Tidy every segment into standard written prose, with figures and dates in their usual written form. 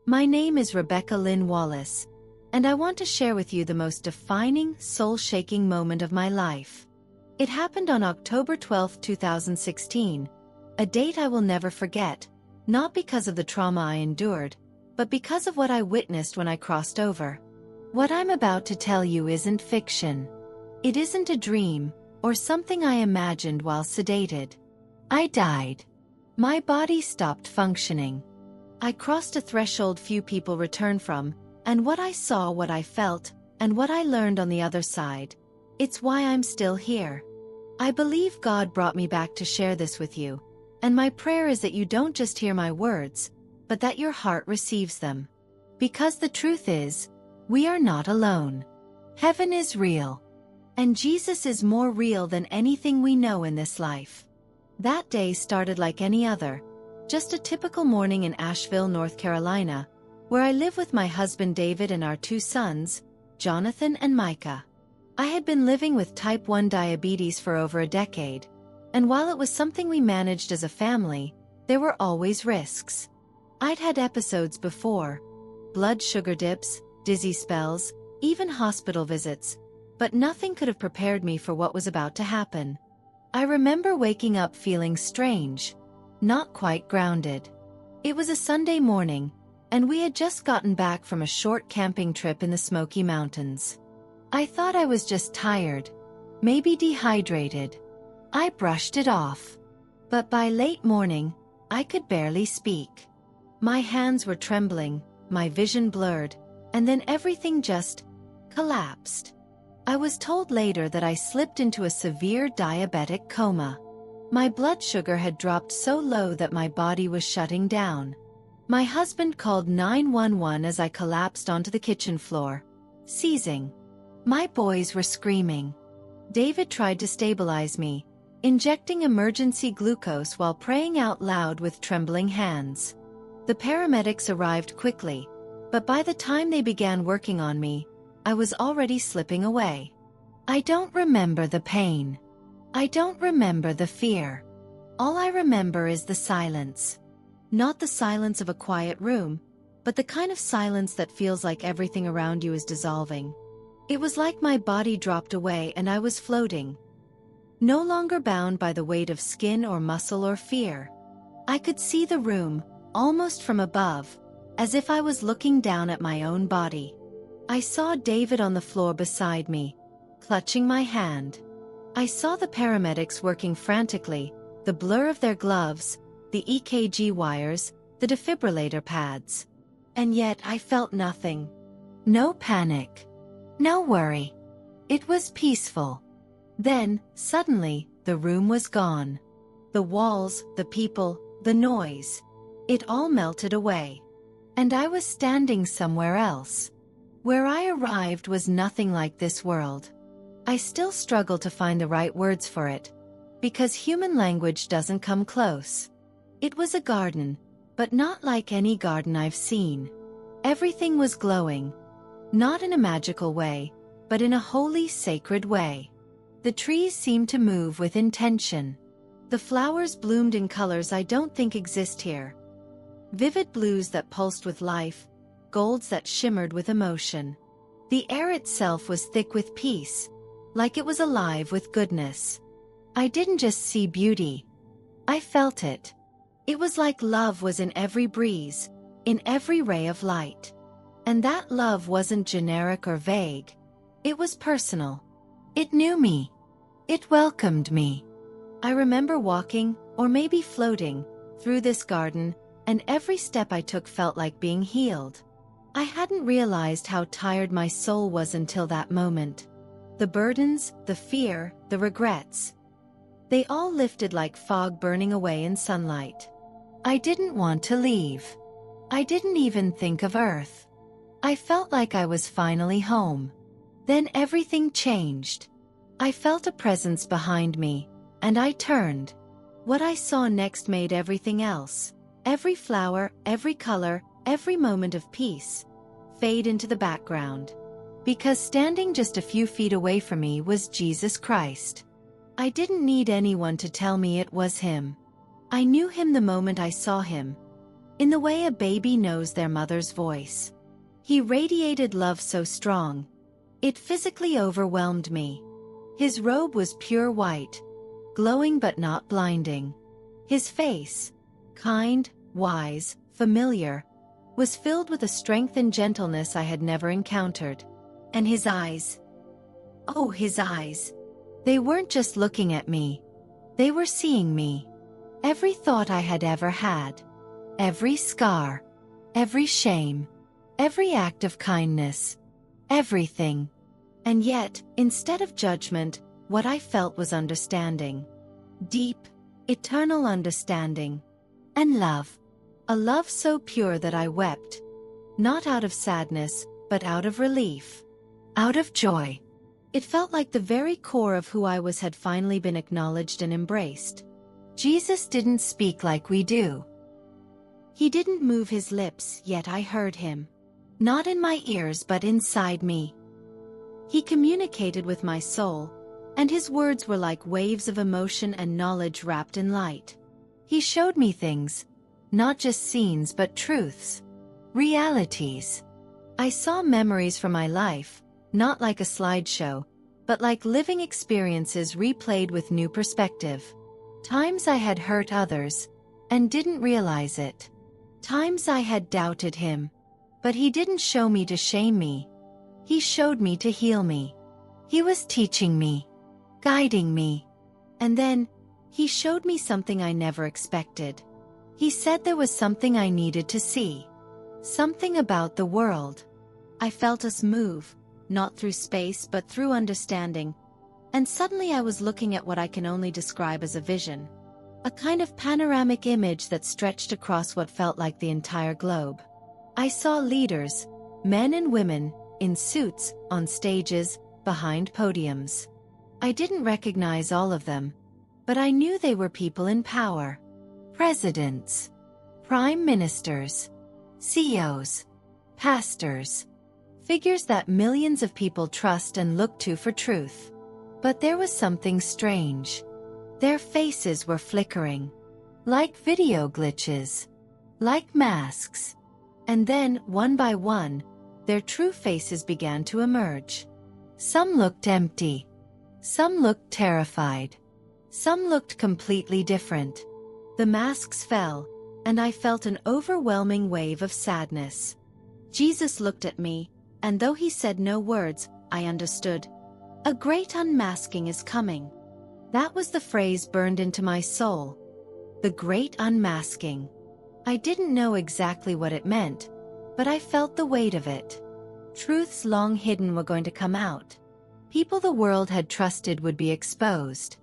My name is Rebecca Lynn Wallace, and I want to share with you the most defining, soul-shaking moment of my life. It happened on October 12, 2016, a date I will never forget, not because of the trauma I endured, but because of what I witnessed when I crossed over. What I'm about to tell you isn't fiction. It isn't a dream, or something I imagined while sedated. I died. My body stopped functioning. I crossed a threshold few people return from, and what I saw, what I felt, and what I learned on the other side. It's why I'm still here. I believe God brought me back to share this with you, and my prayer is that you don't just hear my words, but that your heart receives them. Because the truth is, we are not alone. Heaven is real. And Jesus is more real than anything we know in this life. That day started like any other. Just a typical morning in Asheville, North Carolina, where I live with my husband David and our 2 sons, Jonathan and Micah. I had been living with type 1 diabetes for over a decade, and while it was something we managed as a family, there were always risks. I'd had episodes before, blood sugar dips, dizzy spells, even hospital visits, but nothing could have prepared me for what was about to happen. I remember waking up feeling strange, not quite grounded. It was a Sunday morning, and we had just gotten back from a short camping trip in the Smoky Mountains. I thought I was just tired, maybe dehydrated. I brushed it off. But by late morning, I could barely speak. My hands were trembling, my vision blurred, and then everything just collapsed. I was told later that I slipped into a severe diabetic coma. My blood sugar had dropped so low that my body was shutting down. My husband called 911 as I collapsed onto the kitchen floor, seizing. My boys were screaming. David tried to stabilize me, injecting emergency glucose while praying out loud with trembling hands. The paramedics arrived quickly, but by the time they began working on me, I was already slipping away. I don't remember the pain. I don't remember the fear. All I remember is the silence. Not the silence of a quiet room, but the kind of silence that feels like everything around you is dissolving. It was like my body dropped away and I was floating. No longer bound by the weight of skin or muscle or fear. I could see the room, almost from above, as if I was looking down at my own body. I saw David on the floor beside me, clutching my hand. I saw the paramedics working frantically, the blur of their gloves, the EKG wires, the defibrillator pads. And yet I felt nothing. No panic. No worry. It was peaceful. Then, suddenly, the room was gone. The walls, the people, the noise. It all melted away. And I was standing somewhere else. Where I arrived was nothing like this world. I still struggle to find the right words for it, because human language doesn't come close. It was a garden, but not like any garden I've seen. Everything was glowing. Not in a magical way, but in a holy, sacred way. The trees seemed to move with intention. The flowers bloomed in colors I don't think exist here. Vivid blues that pulsed with life, golds that shimmered with emotion. The air itself was thick with peace, like it was alive with goodness. I didn't just see beauty. I felt it. It was like love was in every breeze, in every ray of light. And that love wasn't generic or vague. It was personal. It knew me. It welcomed me. I remember walking, or maybe floating, through this garden, and every step I took felt like being healed. I hadn't realized how tired my soul was until that moment. The burdens, the fear, the regrets. They all lifted like fog burning away in sunlight. I didn't want to leave. I didn't even think of Earth. I felt like I was finally home. Then everything changed. I felt a presence behind me, and I turned. What I saw next made everything else, every flower, every color, every moment of peace, fade into the background. Because standing just a few feet away from me was Jesus Christ. I didn't need anyone to tell me it was Him. I knew Him the moment I saw Him. in the way a baby knows their mother's voice. He radiated love so strong, it physically overwhelmed me. His robe was pure white, glowing but not blinding. His face, kind, wise, familiar, was filled with a strength and gentleness I had never encountered. And his eyes. Oh, his eyes. They weren't just looking at me. They were seeing me. Every thought I had ever had. Every scar. Every shame. Every act of kindness. Everything. And yet, instead of judgment, what I felt was understanding. Deep, eternal understanding. And love. A love so pure that I wept. Not out of sadness, but out of relief. Out of joy. It felt like the very core of who I was had finally been acknowledged and embraced. Jesus didn't speak like we do. He didn't move his lips, yet I heard him. Not in my ears but inside me. He communicated with my soul, and his words were like waves of emotion and knowledge wrapped in light. He showed me things, not just scenes but truths, realities. I saw memories from my life, not like a slideshow, but like living experiences replayed with new perspective. Times I had hurt others, and didn't realize it. Times I had doubted him, but he didn't show me to shame me. He showed me to heal me. He was teaching me, guiding me. And then, he showed me something I never expected. He said there was something I needed to see. Something about the world. I felt us move, not through space but through understanding. And suddenly I was looking at what I can only describe as a vision. A kind of panoramic image that stretched across what felt like the entire globe. I saw leaders, men and women, in suits, on stages, behind podiums. I didn't recognize all of them, but I knew they were people in power. Presidents, prime ministers, CEOs, pastors, figures that millions of people trust and look to for truth. But there was something strange. Their faces were flickering, like video glitches, like masks. And then, one by one, their true faces began to emerge. Some looked empty. Some looked terrified. Some looked completely different. The masks fell, and I felt an overwhelming wave of sadness. Jesus looked at me, and though he said no words, I understood. A great unmasking is coming. That was the phrase burned into my soul. The great unmasking. I didn't know exactly what it meant, but I felt the weight of it. Truths long hidden were going to come out. People the world had trusted would be exposed.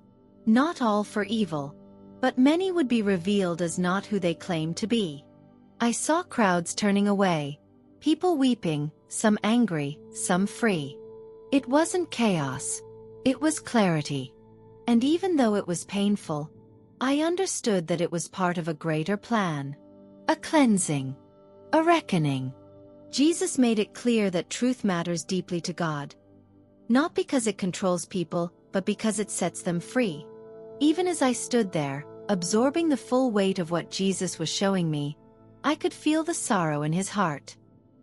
Not all for evil, but many would be revealed as not who they claimed to be. I saw crowds turning away, people weeping, some angry, some free. It wasn't chaos. It was clarity. And even though it was painful, I understood that it was part of a greater plan. A cleansing. A reckoning. Jesus made it clear that truth matters deeply to God. Not because it controls people, but because it sets them free. Even as I stood there, absorbing the full weight of what Jesus was showing me, I could feel the sorrow in his heart.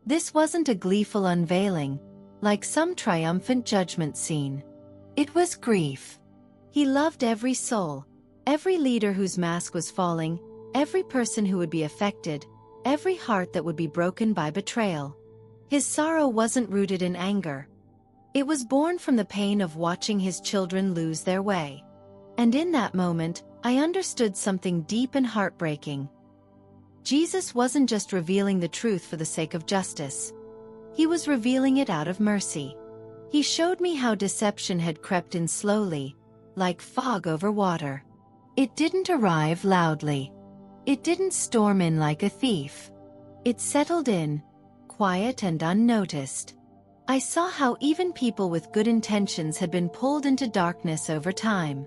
This wasn't a gleeful unveiling, like some triumphant judgment scene. It was grief. He loved every soul, every leader whose mask was falling, every person who would be affected, every heart that would be broken by betrayal. His sorrow wasn't rooted in anger. It was born from the pain of watching his children lose their way. And in that moment, I understood something deep and heartbreaking. Jesus wasn't just revealing the truth for the sake of justice. He was revealing it out of mercy. He showed me how deception had crept in slowly, like fog over water. It didn't arrive loudly. It didn't storm in like a thief. It settled in, quiet and unnoticed. I saw how even people with good intentions had been pulled into darkness over time.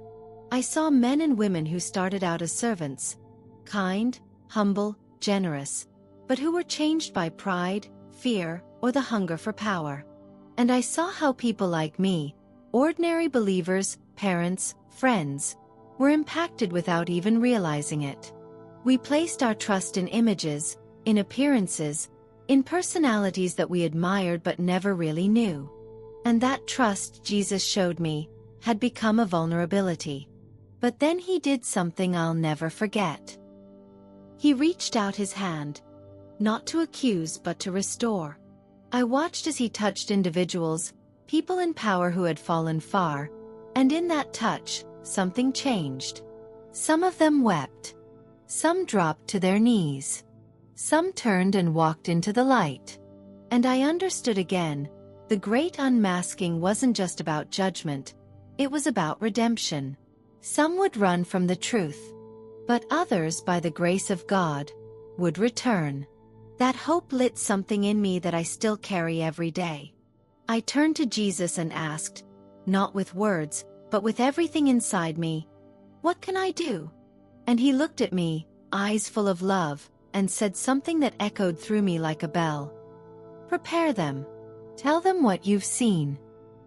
I saw men and women who started out as servants, kind, humble, generous, but who were changed by pride, fear, or the hunger for power. And I saw how people like me, ordinary believers, parents, friends, were impacted without even realizing it. We placed our trust in images, in appearances, in personalities that we admired but never really knew. And that trust, Jesus showed me, had become a vulnerability. But then he did something I'll never forget. He reached out his hand, not to accuse but to restore. I watched as he touched individuals, people in power who had fallen far, and in that touch, something changed. Some of them wept. Some dropped to their knees. Some turned and walked into the light. And I understood again, the great unmasking wasn't just about judgment, it was about redemption. Some would run from the truth, but others, by the grace of God, would return. That hope lit something in me that I still carry every day. I turned to Jesus and asked, not with words, but with everything inside me, "What can I do?" And he looked at me, eyes full of love, and said something that echoed through me like a bell. "Prepare them. Tell them what you've seen.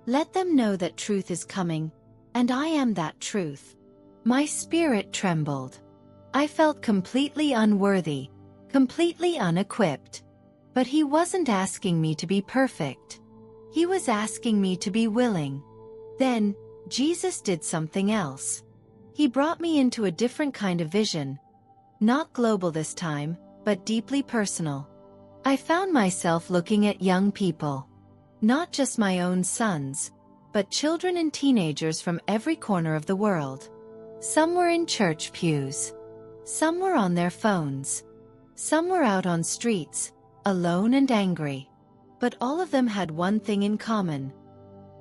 Let them know that truth is coming, and I am that truth." My spirit trembled. I felt completely unworthy, completely unequipped. But he wasn't asking me to be perfect. He was asking me to be willing. Then, Jesus did something else. He brought me into a different kind of vision. Not global this time, but deeply personal. I found myself looking at young people. Not just my own sons, but children and teenagers from every corner of the world. Some were in church pews. Some were on their phones. Some were out on streets, alone and angry. But all of them had one thing in common.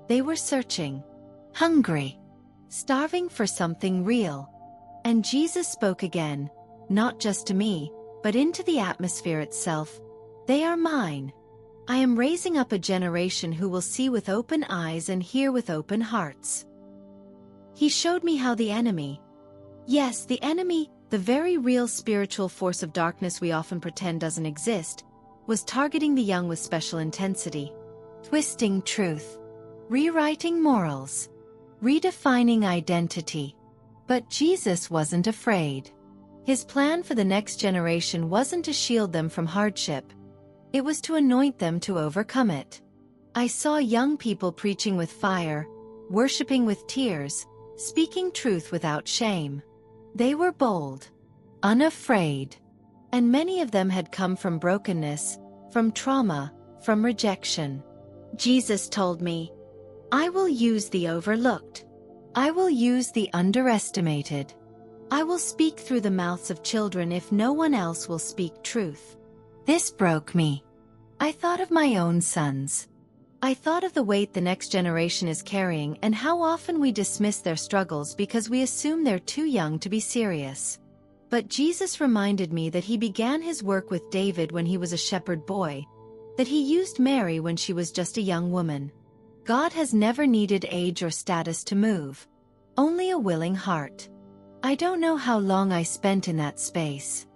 They were searching, hungry, starving for something real. And Jesus spoke again, not just to me, but into the atmosphere itself. "They are mine. I am raising up a generation who will see with open eyes and hear with open hearts." He showed me how the enemy, yes, the enemy, the very real spiritual force of darkness we often pretend doesn't exist, was targeting the young with special intensity, twisting truth, rewriting morals, redefining identity. But Jesus wasn't afraid. His plan for the next generation wasn't to shield them from hardship. It was to anoint them to overcome it. I saw young people preaching with fire, worshiping with tears, speaking truth without shame. They were bold, unafraid, and many of them had come from brokenness, from trauma, from rejection. Jesus told me, "I will use the overlooked. I will use the underestimated. I will speak through the mouths of children if no one else will speak truth." This broke me. I thought of my own sons. I thought of the weight the next generation is carrying and how often we dismiss their struggles because we assume they're too young to be serious. But Jesus reminded me that he began his work with David when he was a shepherd boy, that he used Mary when she was just a young woman. God has never needed age or status to move, only a willing heart. I don't know how long I spent in that space.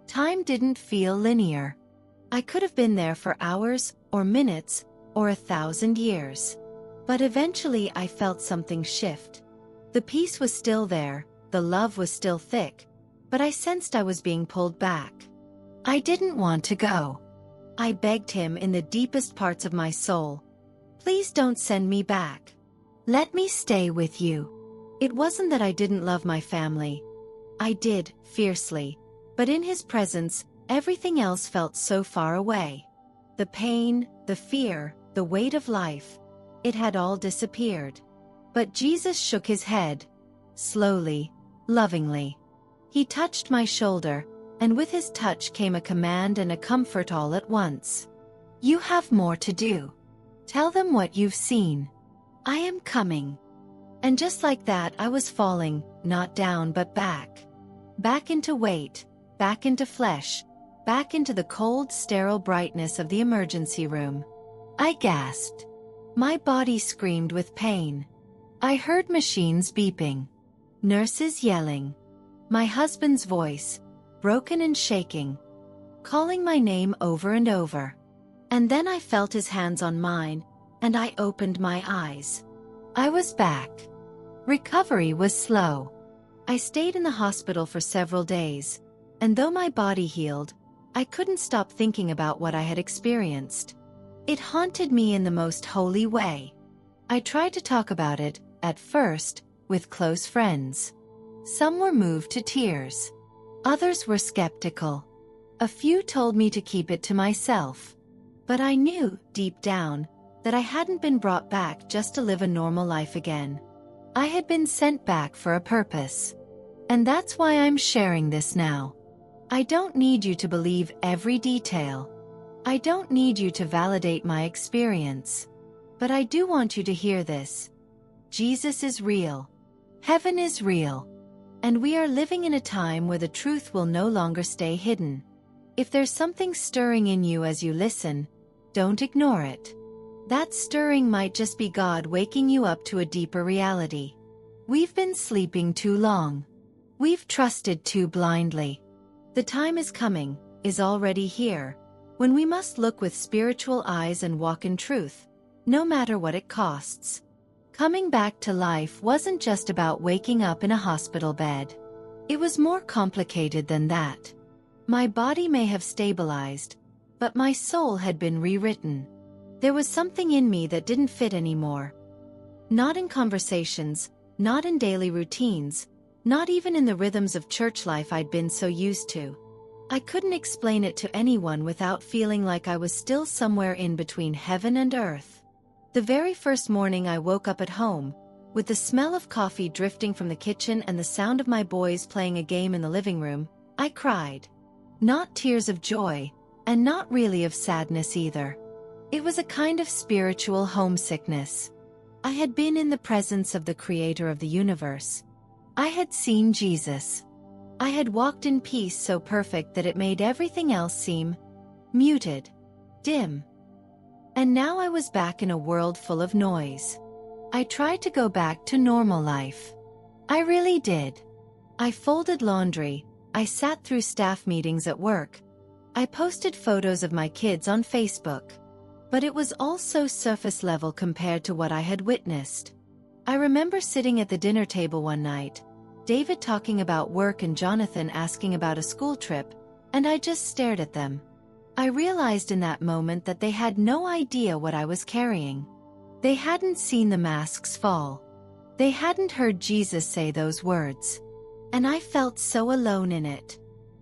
Time didn't feel linear. I could have been there for hours, or minutes, or 1,000 years. But eventually I felt something shift. The peace was still there, the love was still thick, but I sensed I was being pulled back. I didn't want to go. I begged him in the deepest parts of my soul, "Please don't send me back. Let me stay with you." It wasn't that I didn't love my family. I did, fiercely. But in his presence, everything else felt so far away. The pain, the fear, the weight of life, it had all disappeared. But Jesus shook his head. Slowly, lovingly. He touched my shoulder, and with his touch came a command and a comfort all at once. "You have more to do. Tell them what you've seen. I am coming." And just like that I was falling, not down but back. Back into weight, back into flesh, back into the cold, sterile brightness of the emergency room. I gasped. My body screamed with pain. I heard machines beeping, nurses yelling, my husband's voice, broken and shaking, calling my name over and over. And then I felt his hands on mine, and I opened my eyes. I was back. Recovery was slow. I stayed in the hospital for several days, And though my body healed, I couldn't stop thinking about what I had experienced. It haunted me in the most holy way. I tried to talk about it, at first, with close friends. Some were moved to tears. Others were skeptical. A few told me to keep it to myself. But I knew, deep down, that I hadn't been brought back just to live a normal life again. I had been sent back for a purpose. And that's why I'm sharing this now. I don't need you to believe every detail. I don't need you to validate my experience. But I do want you to hear this. Jesus is real. Heaven is real. And we are living in a time where the truth will no longer stay hidden. If there's something stirring in you as you listen, don't ignore it. That stirring might just be God waking you up to a deeper reality. We've been sleeping too long. We've trusted too blindly. The time is coming, is already here, when we must look with spiritual eyes and walk in truth, no matter what it costs. Coming back to life wasn't just about waking up in a hospital bed. It was more complicated than that. My body may have stabilized, but my soul had been rewritten. There was something in me that didn't fit anymore. Not in conversations, not in daily routines, not even in the rhythms of church life I'd been so used to. I couldn't explain it to anyone without feeling like I was still somewhere in between heaven and earth. The very first morning I woke up at home, with the smell of coffee drifting from the kitchen and the sound of my boys playing a game in the living room, I cried. Not tears of joy, and not really of sadness either. It was a kind of spiritual homesickness. I had been in the presence of the Creator of the universe. I had seen Jesus. I had walked in peace so perfect that it made everything else seem muted, dim. And now I was back in a world full of noise. I tried to go back to normal life. I really did. I folded laundry, I sat through staff meetings at work. I posted photos of my kids on Facebook. But it was all so surface level compared to what I had witnessed. I remember sitting at the dinner table one night, David talking about work and Jonathan asking about a school trip, and I just stared at them. I realized in that moment that they had no idea what I was carrying. They hadn't seen the masks fall. They hadn't heard Jesus say those words. And I felt so alone in it.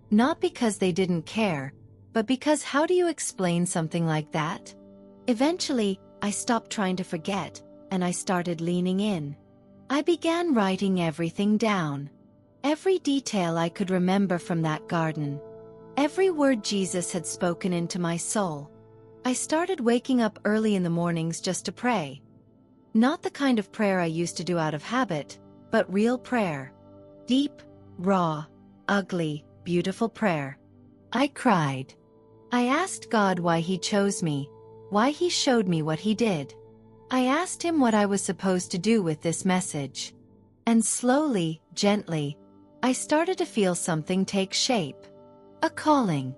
Not because they didn't care, but because how do you explain something like that? Eventually, I stopped trying to forget, and I started leaning in. I began writing everything down. Every detail I could remember from that garden. Every word Jesus had spoken into my soul. I started waking up early in the mornings just to pray. Not the kind of prayer I used to do out of habit, but real prayer. Deep, raw, ugly, beautiful prayer. I cried. I asked God why He chose me, why He showed me what He did. I asked Him what I was supposed to do with this message. And slowly, gently, I started to feel something take shape. A calling.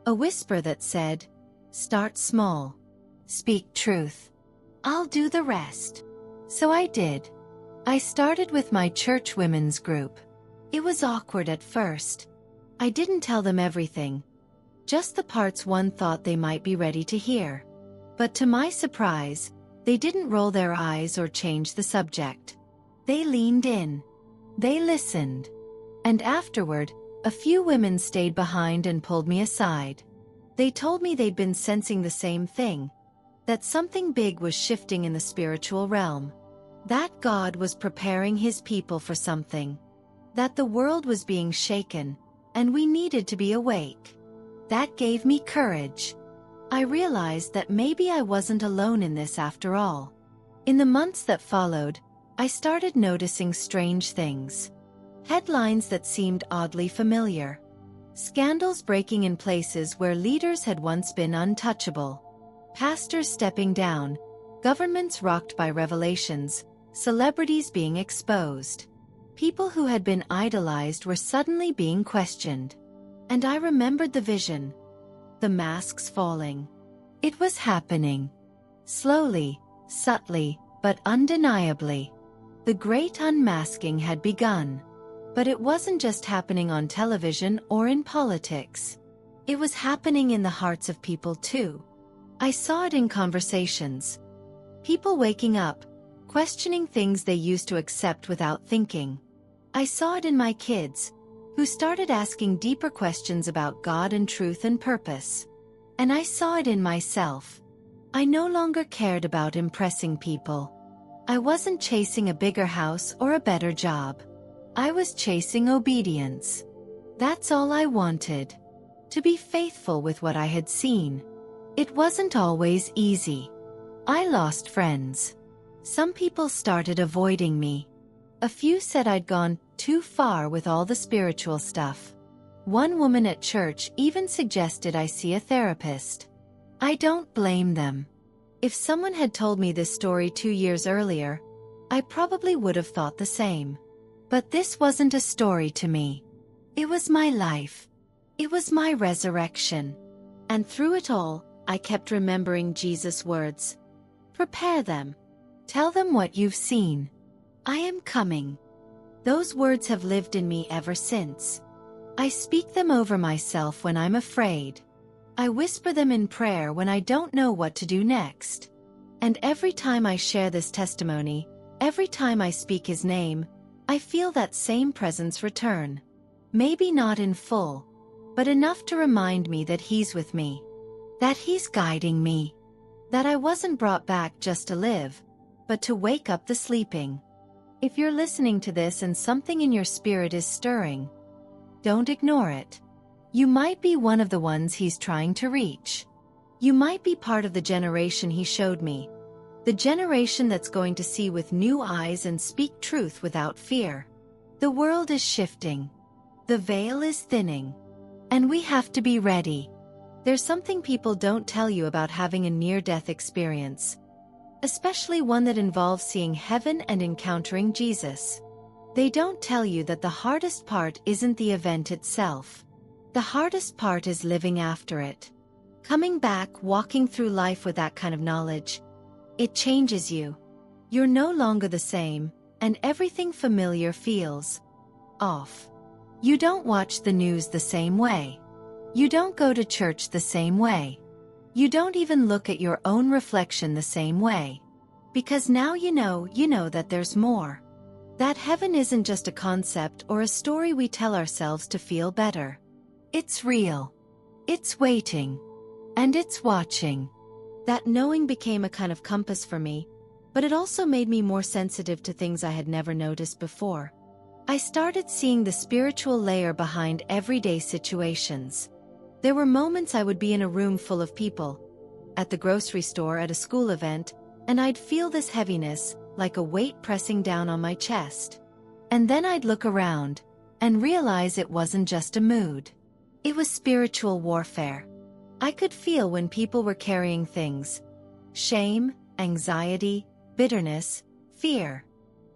A whisper that said, "Start small. Speak truth. I'll do the rest." So I did. I started with my church women's group. It was awkward at first. I didn't tell them everything. Just the parts one thought they might be ready to hear. But to my surprise, they didn't roll their eyes or change the subject. They leaned in. They listened. And afterward, a few women stayed behind and pulled me aside. They told me they'd been sensing the same thing. That something big was shifting in the spiritual realm. That God was preparing His people for something. That the world was being shaken, and we needed to be awake. That gave me courage. I realized that maybe I wasn't alone in this after all. In the months that followed, I started noticing strange things. Headlines that seemed oddly familiar. Scandals breaking in places where leaders had once been untouchable. Pastors stepping down, governments rocked by revelations, celebrities being exposed. People who had been idolized were suddenly being questioned. And I remembered the vision. The masks falling. It was happening. Slowly, subtly, but undeniably. The great unmasking had begun. But it wasn't just happening on television or in politics. It was happening in the hearts of people too. I saw it in conversations. People waking up, questioning things they used to accept without thinking. I saw it in my kids, who started asking deeper questions about God and truth and purpose. And I saw it in myself. I no longer cared about impressing people. I wasn't chasing a bigger house or a better job. I was chasing obedience. That's all I wanted. To be faithful with what I had seen. It wasn't always easy. I lost friends. Some people started avoiding me. A few said I'd gone too far with all the spiritual stuff. One woman at church even suggested I see a therapist. I don't blame them. If someone had told me this story 2 years earlier, I probably would have thought the same. But this wasn't a story to me. It was my life. It was my resurrection. And through it all, I kept remembering Jesus' words. Prepare them. Tell them what you've seen. I am coming. Those words have lived in me ever since. I speak them over myself when I'm afraid. I whisper them in prayer when I don't know what to do next. And every time I share this testimony, every time I speak His name, I feel that same presence return. Maybe not in full, but enough to remind me that He's with me. That He's guiding me. That I wasn't brought back just to live, but to wake up the sleeping. If you're listening to this and something in your spirit is stirring, don't ignore it. You might be one of the ones He's trying to reach. You might be part of the generation He showed me. The generation that's going to see with new eyes and speak truth without fear. The world is shifting. The veil is thinning. And we have to be ready. There's something people don't tell you about having a near-death experience. Especially one that involves seeing heaven and encountering Jesus. They don't tell you that the hardest part isn't the event itself. The hardest part is living after it. Coming back, walking through life with that kind of knowledge. It changes you. You're no longer the same, and everything familiar feels off. You don't watch the news the same way. You don't go to church the same way. You don't even look at your own reflection the same way. Because now you know that there's more. That heaven isn't just a concept or a story we tell ourselves to feel better. It's real. It's waiting. And it's watching. That knowing became a kind of compass for me, but it also made me more sensitive to things I had never noticed before. I started seeing the spiritual layer behind everyday situations. There were moments I would be in a room full of people, at the grocery store, at a school event, and I'd feel this heaviness, like a weight pressing down on my chest. And then I'd look around, and realize it wasn't just a mood. It was spiritual warfare. I could feel when people were carrying things. Shame, anxiety, bitterness, fear.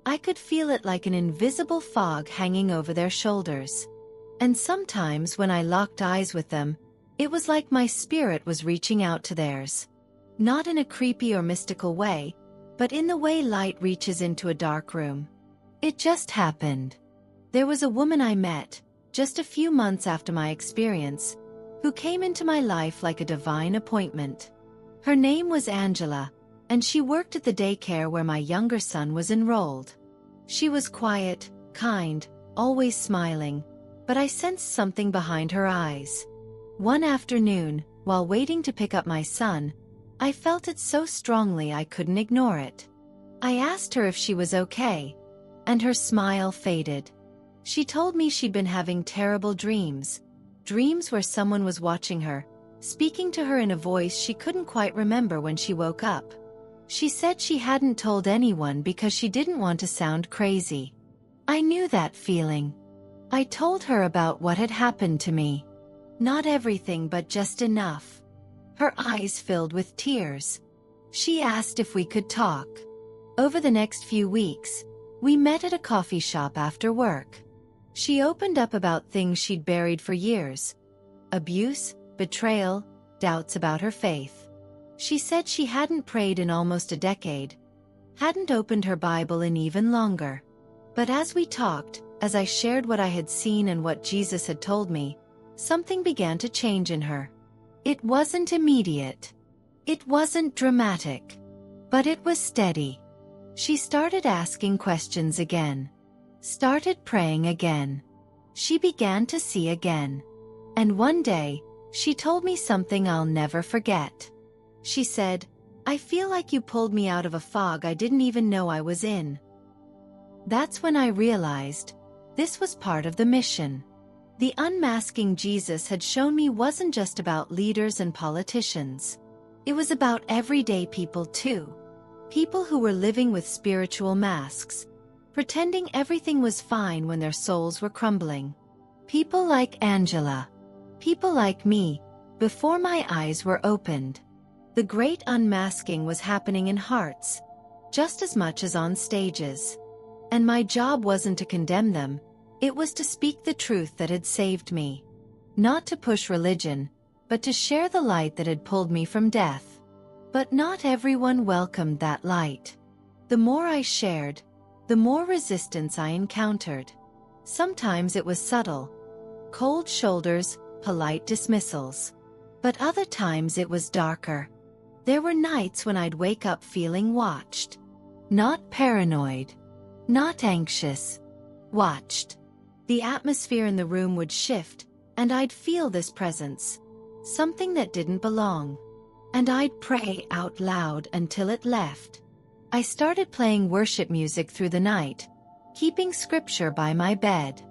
I could feel it like an invisible fog hanging over their shoulders. And sometimes when I locked eyes with them, it was like my spirit was reaching out to theirs. Not in a creepy or mystical way, but in the way light reaches into a dark room. It just happened. There was a woman I met, just a few months after my experience, who came into my life like a divine appointment. Her name was Angela, and she worked at the daycare where my younger son was enrolled. She was quiet, kind, always smiling, but I sensed something behind her eyes. One afternoon, while waiting to pick up my son, I felt it so strongly I couldn't ignore it. I asked her if she was okay, and her smile faded. She told me she'd been having terrible dreams where someone was watching her, speaking to her in a voice she couldn't quite remember when she woke up. She said she hadn't told anyone because she didn't want to sound crazy. I knew that feeling. I told her about what had happened to me. Not everything, but just enough. Her eyes filled with tears. She asked if we could talk. Over the next few weeks, we met at a coffee shop after work. She opened up about things she'd buried for years. Abuse, betrayal, doubts about her faith. She said she hadn't prayed in almost a decade, hadn't opened her Bible in even longer. But as we talked, as I shared what I had seen and what Jesus had told me, something began to change in her. It wasn't immediate. It wasn't dramatic. But it was steady. She started asking questions again. Started praying again. She began to see again. And one day, she told me something I'll never forget. She said, "I feel like you pulled me out of a fog I didn't even know I was in." That's when I realized, this was part of the mission. The unmasking Jesus had shown me wasn't just about leaders and politicians. It was about everyday people too. People who were living with spiritual masks, pretending everything was fine when their souls were crumbling. People like Angela. People like me, before my eyes were opened. The great unmasking was happening in hearts, just as much as on stages. And my job wasn't to condemn them, it was to speak the truth that had saved me. Not to push religion, but to share the light that had pulled me from death. But not everyone welcomed that light. The more I shared, the more resistance I encountered. Sometimes it was subtle. Cold shoulders, polite dismissals. But other times it was darker. There were nights when I'd wake up feeling watched. Not paranoid. Not anxious. Watched. The atmosphere in the room would shift, and I'd feel this presence. Something that didn't belong. And I'd pray out loud until it left. I started playing worship music through the night, keeping scripture by my bed.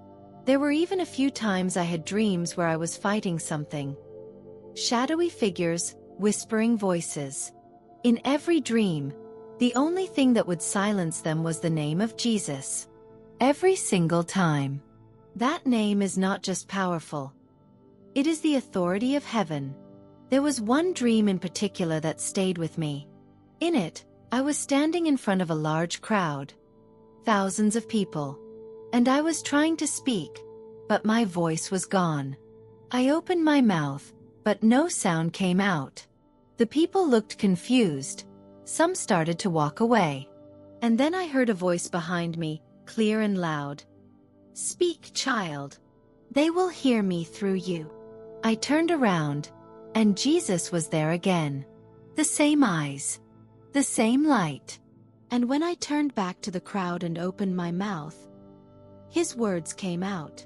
There were even a few times I had dreams where I was fighting something. Shadowy figures, whispering voices. In every dream, the only thing that would silence them was the name of Jesus. Every single time. That name is not just powerful. It is the authority of heaven. There was one dream in particular that stayed with me. In it, I was standing in front of a large crowd. Thousands of people. And I was trying to speak, but my voice was gone. I opened my mouth, but no sound came out. The people looked confused. Some started to walk away. And then I heard a voice behind me, clear and loud. "Speak, child. They will hear me through you." I turned around, and Jesus was there again. The same eyes. The same light. And when I turned back to the crowd and opened my mouth, his words came out.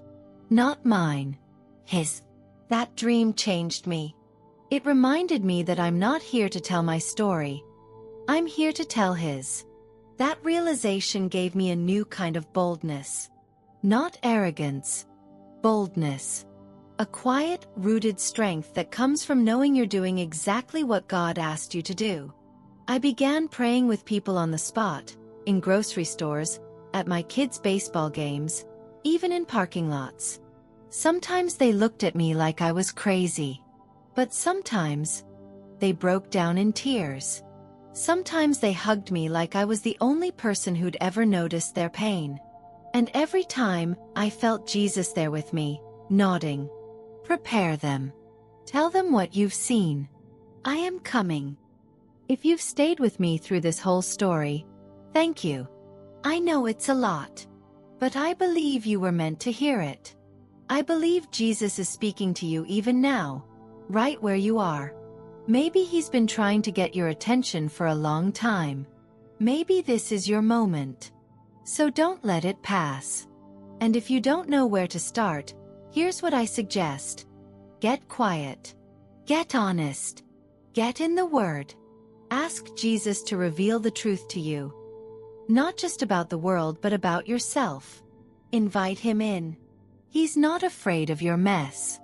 Not mine. His. That dream changed me. It reminded me that I'm not here to tell my story. I'm here to tell his. That realization gave me a new kind of boldness. Not arrogance. Boldness. A quiet, rooted strength that comes from knowing you're doing exactly what God asked you to do. I began praying with people on the spot, in grocery stores, at my kids' baseball games, even in parking lots. Sometimes they looked at me like I was crazy. But sometimes, they broke down in tears. Sometimes they hugged me like I was the only person who'd ever noticed their pain. And every time, I felt Jesus there with me, nodding. Prepare them. Tell them what you've seen. I am coming. If you've stayed with me through this whole story, thank you. I know it's a lot. But I believe you were meant to hear it. I believe Jesus is speaking to you even now, right where you are. Maybe he's been trying to get your attention for a long time. Maybe this is your moment. So don't let it pass. And if you don't know where to start, here's what I suggest. Get quiet. Get honest. Get in the Word. Ask Jesus to reveal the truth to you. Not just about the world but about yourself. Invite him in. He's not afraid of your mess.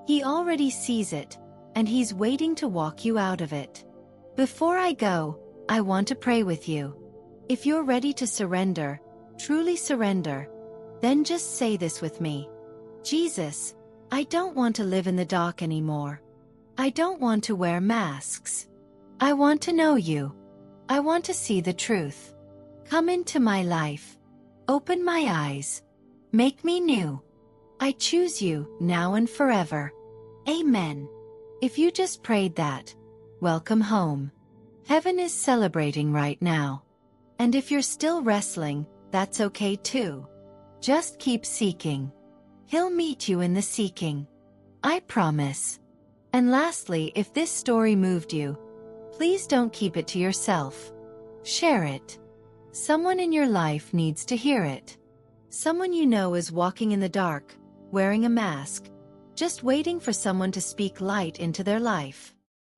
He already sees it, and he's waiting to walk you out of it. Before I go, I want to pray with you. If you're ready to surrender, truly surrender, then just say this with me. Jesus, I don't want to live in the dark anymore. I don't want to wear masks. I want to know you. I want to see the truth. Come into my life. Open my eyes. Make me new. I choose you, now and forever. Amen. If you just prayed that, welcome home. Heaven is celebrating right now. And if you're still wrestling, that's okay too. Just keep seeking. He'll meet you in the seeking. I promise. And lastly, if this story moved you, please don't keep it to yourself. Share it. Someone in your life needs to hear it. Someone you know is walking in the dark, wearing a mask, just waiting for someone to speak light into their life.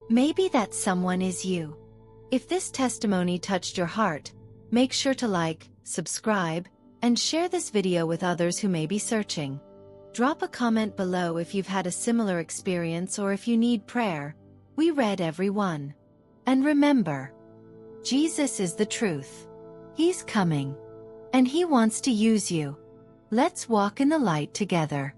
Maybe that someone is you. If this testimony touched your heart, make sure to like, subscribe, and share this video with others who may be searching. Drop a comment below if you've had a similar experience or if you need prayer. We read every one. And remember, Jesus is the truth. He's coming. And He wants to use you. Let's walk in the light together.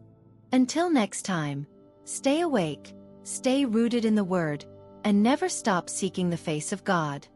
Until next time, stay awake, stay rooted in the Word, and never stop seeking the face of God.